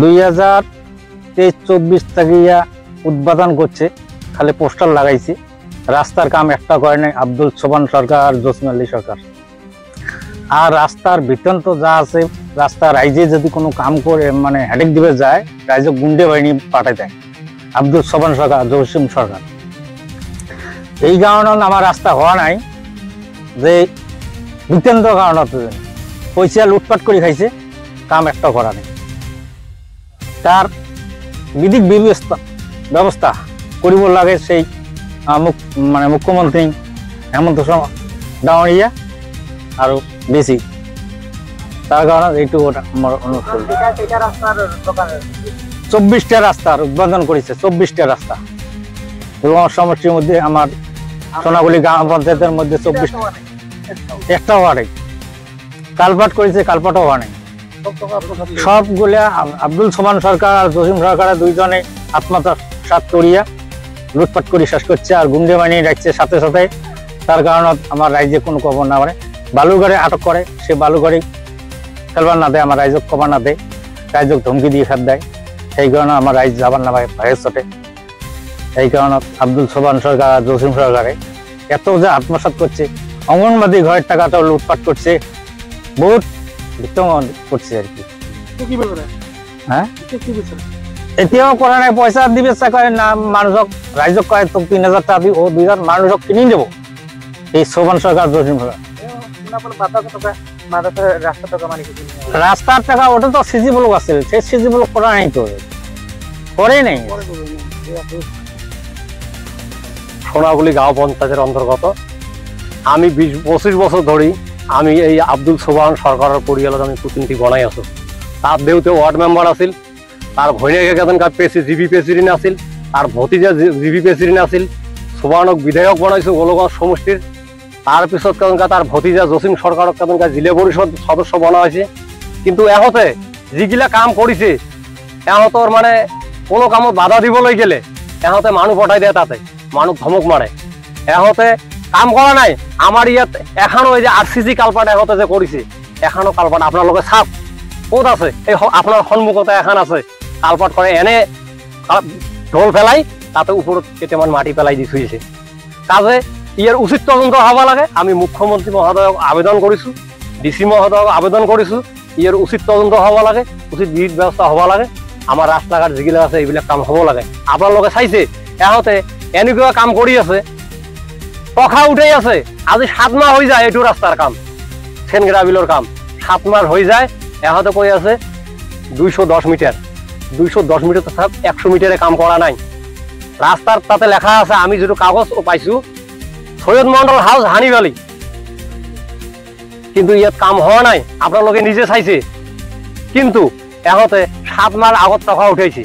2023-24 থেকে উদ্বোধন করছে, খালি পোস্টার লাগাইছে, রাস্তার কাম একটা করে নাই আব্দুল সোবান সরকার, জসিম আলী সরকার। আর রাস্তার বিতন্ত যা আছে, রাস্তা রাইজে যদি কোনো কাম করে মানে হেডেক দিবে যায়, রাইজে গুন্ডে বাহিনী পাঠাই দেয় আব্দুল সোবান সরকার, জসিম সরকার। এই কারণে আমার রাস্তা হওয়া নাই, যে বিতন্ত কারণত পয়সা লুটপাট করে খাইছে, কাম একটা করা নেই। তার বিধিক ব্যবস্থা করিব লাগে সেই মানে মুখ্যমন্ত্রী হেমন্ত ডাঙরিয়া আরো বেশি। তার কারণে এইটু আমার অনুরোধ করি। 24টা রাস্তার উদ্বোধন করেছে, 24টা রাস্তা এবং সমষ্টির মধ্যে আমার সোনাগুলি গ্রাম পঞ্চায়েতের মধ্যে 24 একটা ওয়ার্ডে কালপাট করেছে, কালপাটও হওয়া নেই। সবগুলা আব্দুল সোবান সরকার আর জসিম সরকারের দুইজনে আত্মসাৎ করিয়া লুটপাট করে শেষ করছে, আর গুন্ডে বানিয়ে রাখছে সাথে সাথে। তার কারণে আমার রাজ্যে কোনো খবর না পারে, বালুঘরে আটক করে, সে বালুঘরে খেলবার না দেয়, আমার রাজ্যক খবর না দেয়, রাজ্যক ধমকি দিয়ে ফের দেয়। সেই কারণে আমার রাজ্য যাবার না ভয়ের চটে। এই কারণে আব্দুল সোবান সরকার আর জসিম সরকারে এত যে আত্মসাৎ করছে, অঙ্গনবাদী ঘরের টাকাটাও লুটপাট করছে, বহুত করছে আর কি। হ্যাঁ, এতিয়াও করা নাই, পয়সা দিবে করে না মানুষক, রাইজক কয় তো 3000 টাকা দিই, ও 2000 মানুষক কিনে দেবো। এই সোবান সরকার, জসিম সরকার রাস্তার টাকা ওটা তো সিজি ব্লক আছে, সেই সিজি ব্লক করা নাই, তো করে নেই। সোনাগুলি গাঁও পঞ্চায়েতের অন্তর্গত। আমি 20-25 বছর ধরে আমি এই আব্দুল সোবান সরকারের পরিয়ালত আমি প্রতিনিধি বনাই আছো। তার দেউতে ওয়ার্ড মেম্বার আছিল, তার ভৈনীকে কেতনকার জিবি প্রেসিডেন্ট আছিল, তার ভতিজা জিবি প্রেসিডেন্ট আছিল, সোবানক বিধায়ক বনাইছো গোলগঞ্জ সমষ্টির। তার পিছত কেতনকার তার ভতিজা জসিম সরকারক কেতনকার জিলা পরিষদ সদস্য বনা হয়েছে। কিন্তু এহতে যিগিলা কাম কৰিছে, এহতর মানে কোনো কামত বাধা দিবলৈ গেলে এহতে মানুহ পঠাই দিয়ে, তাতে মানুহ ধমক মারে। এহতে কাম করা নাই। আমার ইয়াত এখনো ওই যে আরসিসি কালপাট এহতে যে করেছে, এখনো কালপাট আপনার চাপ ক'ত আছে? এই আপনার সন্মুখতে এখন আছে কালপাট করে, এনে ঢোল ফেলাই তাতে উপরত কেইটামান মাটি পেলাই দি থুইছে। কাজে ইয়ার উচিত তদন্ত হব লাগে। আমি মুখ্যমন্ত্রী মহোদয়ক আবেদন করেছো, ডিসি মহোদয়ক আবেদন করেছো, ইয়ার উচিত তদন্ত হব লাগে, উচিত বিহিত ব্যবস্থা হব লাগে। আমার রাস্তাঘাট যিগিলা আছে এইবিলাক কাম হব লাগে। আপনার চাইছে এহতে এনেকুৱা কাম কৰি আছে, টকা উঠাই আছে। আজি 7 মাহ হৈ যায় এইটো রাস্তার কাম, সেনগ্রা বিলৰ কাম 7 মাহ হৈ যায়। এহতে কৈ আছে 210 মিটার, 210 মিটার তো 100 মিটারে কাম করা নাই। রাস্তার তাতে লেখা আছে, আমি যেটো কাগজ পাইছো, সৈয়দ মন্ডল হাউস হানিবালি, কিন্তু ইয়াত কাম হওয়া নাই। আপনার নিজে চাইছে, কিন্তু এহতে 7 মাহ আগত টকা উঠাইছে,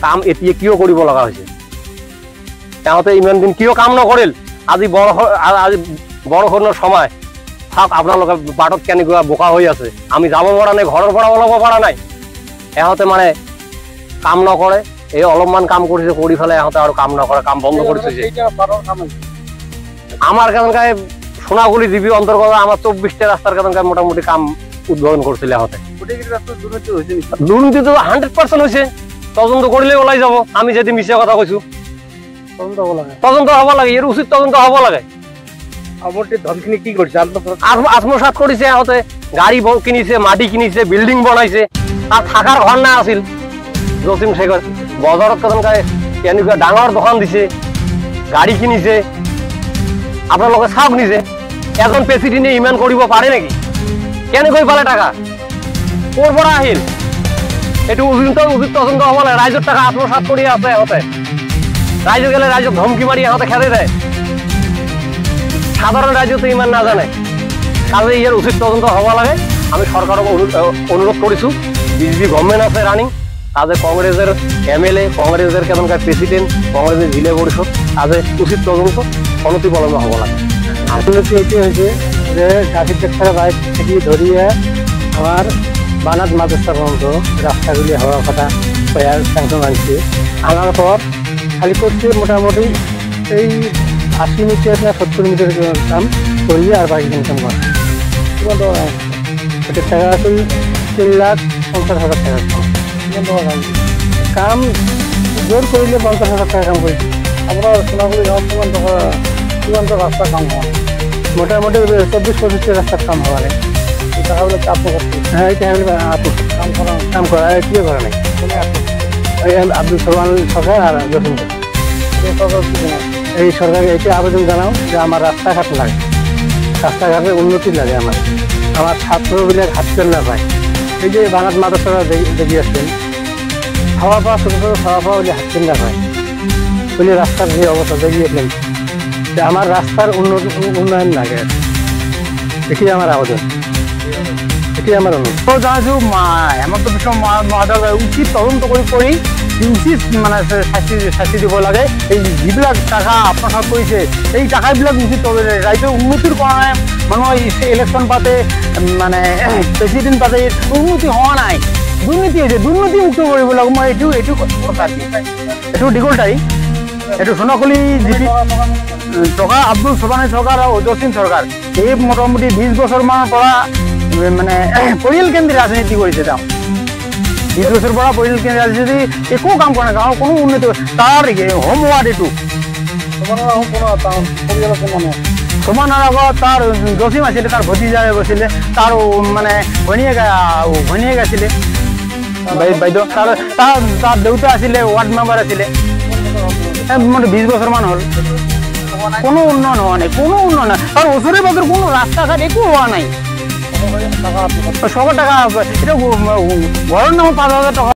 কাম এতিয়া কিয় কৰিব লগা হৈছে? এহতে ইমান দিন কিয় কাম নকৰিল? আজি বৰষুণৰ সময় থাক, আপোনালোকে বাটত কেনেকুৱা বোকা হৈ আছে, আমি যাব পৰা নাই, ঘৰৰ পৰা ওলাব পৰা নাই। এহতে মানে কাম নকৰে। এই অলপমান কাম কৰিছে, কৰি ফেলে এহতে আৰু কাম নকৰে, কাম বন্ধ কৰিছে। আমার কেতনকায় সোনাগুলি জিবি অন্তর্গত আমার 24টা রাস্তার কেতনকায় মোটামুটি কাম উদ্বোধন করছিল। এহতে দুর্নীতি তো 100% হয়েছে, তদন্ত করলে ওলাই যাব। আমি যদি মিছে কথা কইছো, তদন্ত হব লাগে, এর উচিত তদন্ত হব লাগে। আত্মসাৎ করেছে, এহতে গাড়ি কিনিছে, মাটি কিনিছে, বিল্ডিং বনাইছে, তার থাকার ঘর না আছিল। জসিম শেখর বজারত কেতনকায় এনেকুৱা ডাঙৰ দোকান দিছে, গাড়ি কিনিছে। আপনাৰ চাওক নিজে, এজন প্ৰেসিডেন্টে ইমান কৰিব পাৰে নেকি? কেনেকৈ পালে টাকা, ক'ৰ পৰা আহিল? এইটো উচিত তদন্ত হব লাগে। ৰাইজৰ টাকা আত্মসাৎ কৰি আছে এহতে, রাইজ গেলে রাইজক ধমকি মারি এহতে খেদে দেয়। সাধারণ রাইজ তো ইমান নাজানে। কাজে ইয়ার উচিত তদন্ত হব লাগে। আমি সরকারক অনুরোধ করেছো, বিজেপি গভর্নমেন্ট আছে রানিং, কাজে কংগ্রেসের এমএলএ, কংগ্রেসের কেতনকার প্রেসিডেন্ট, কংগ্রেসের জিলা পরিষদ, কাজে উচিত তদন্ত অনতিবিলম্বে হব লাগে। আসলে এটি হয়েছে যে গাড়ি ট্রাক্টরের বাইক থেকে ধরিয়ে আমার বানাত মাদ্রাসা পর্যন্ত রাস্তাগুলি হওয়ার কথা স্যাংশন আনছে। আনার পর খালি করছে মোটামুটি এই 80 মিটার না 70 মিটার কাম করিয়ে আর বাকি ইনকাম করে। টাকা আসলে 3,50,000 টাকা কাম জোর করলে 50,000 টাকা কাম করেছি। আপনার সোনাগুলি গাঁও কিমান রাস্তা কাম হয় মোটামুটি 24-25টি রাস্তার কাম হওয়া নেই। টাকা বলে চাপ করছে হ্যাঁ এটা হলে কাম করা কি করা নেই। এই আব্দুল সোবান সরকার আর জসিম এই সরকারকে এটি আবেদন জানাও যে আমার রাস্তাঘাট লাগে, রাস্তাঘাটের উন্নতি লাগে। আমার ছাত্রবিলাক হাঁটতে না পায়। এই যে বাঙাল মাদ্রাসারা দেখিয়েছেন খাওয়া পাওয়া ছোটো ছোটো খাওয়া পাওয়া বলে হাঁটতে না পায় বলে রাস্তার যে অবস্থা দেখিয়েছেন যে আমার রাস্তার উন্নয়ন লাগে। এটি আমার আবেদন, এটি আমার অনুরোধ। তো জানাইছো হেমন্ত বিশ্ব মহোদয় উচিত তদন্ত কৰি উচিত মানে শাস্তি দিব লাগে। এই যিবিলাক টাকা আত্মসাৎ কৰিছে এই টাকাবিলাক উচিত ৰাইজৰ উন্নতিৰ কাৰণে মানুহে ইলেকশ্যন পাতে মানে প্ৰেচিডেণ্ট পাতে উন্নতি হোৱা নাই, দুৰ্নীতি হৈছে, দুৰ্নীতি মুক্ত কৰিব লাগিব। মই এইটো কথা এইটো দীঘলতাৰী এইটো সোনাখুলি জিপি টকা আব্দুল সোবানী চৰকাৰ আৰু জসিম চৰকাৰ এই মোটামুটি 20 বছৰমানৰ পৰা মানে পৰিয়াল কেন্দ্ৰিক ৰাজনীতি কৰিছে। তেওঁ 20 বছৰৰ পৰা পৰিয়াল কেন্দ্ৰিক ৰাজনীতি একো কাম কৰা নাই, গাঁৱৰ কোনো উন্নতি তাৰ হোম ৱাৰ্ড এইটো সমানৰ আগত তাৰ জসিম আছিলে, তাৰ ভতিজা গৈছিলে, তাৰ মানে ঘৈণীয়েক আছিলে বাইদেউ, তাৰ দেউতা আছিলে ৱাৰ্ড মেম্বাৰ আছিলে। মানে 20 বছৰমান হ'ল কোনো উন্নয়ন হোৱা নাই, কোনো উন্নয়ন নাই। তাৰ ওচৰে পাজৰে কোনো ৰাস্তা ঘাট একো হোৱা নাই। 100 টাকা এটা ঘৰৰ নামত 5,000 টাকা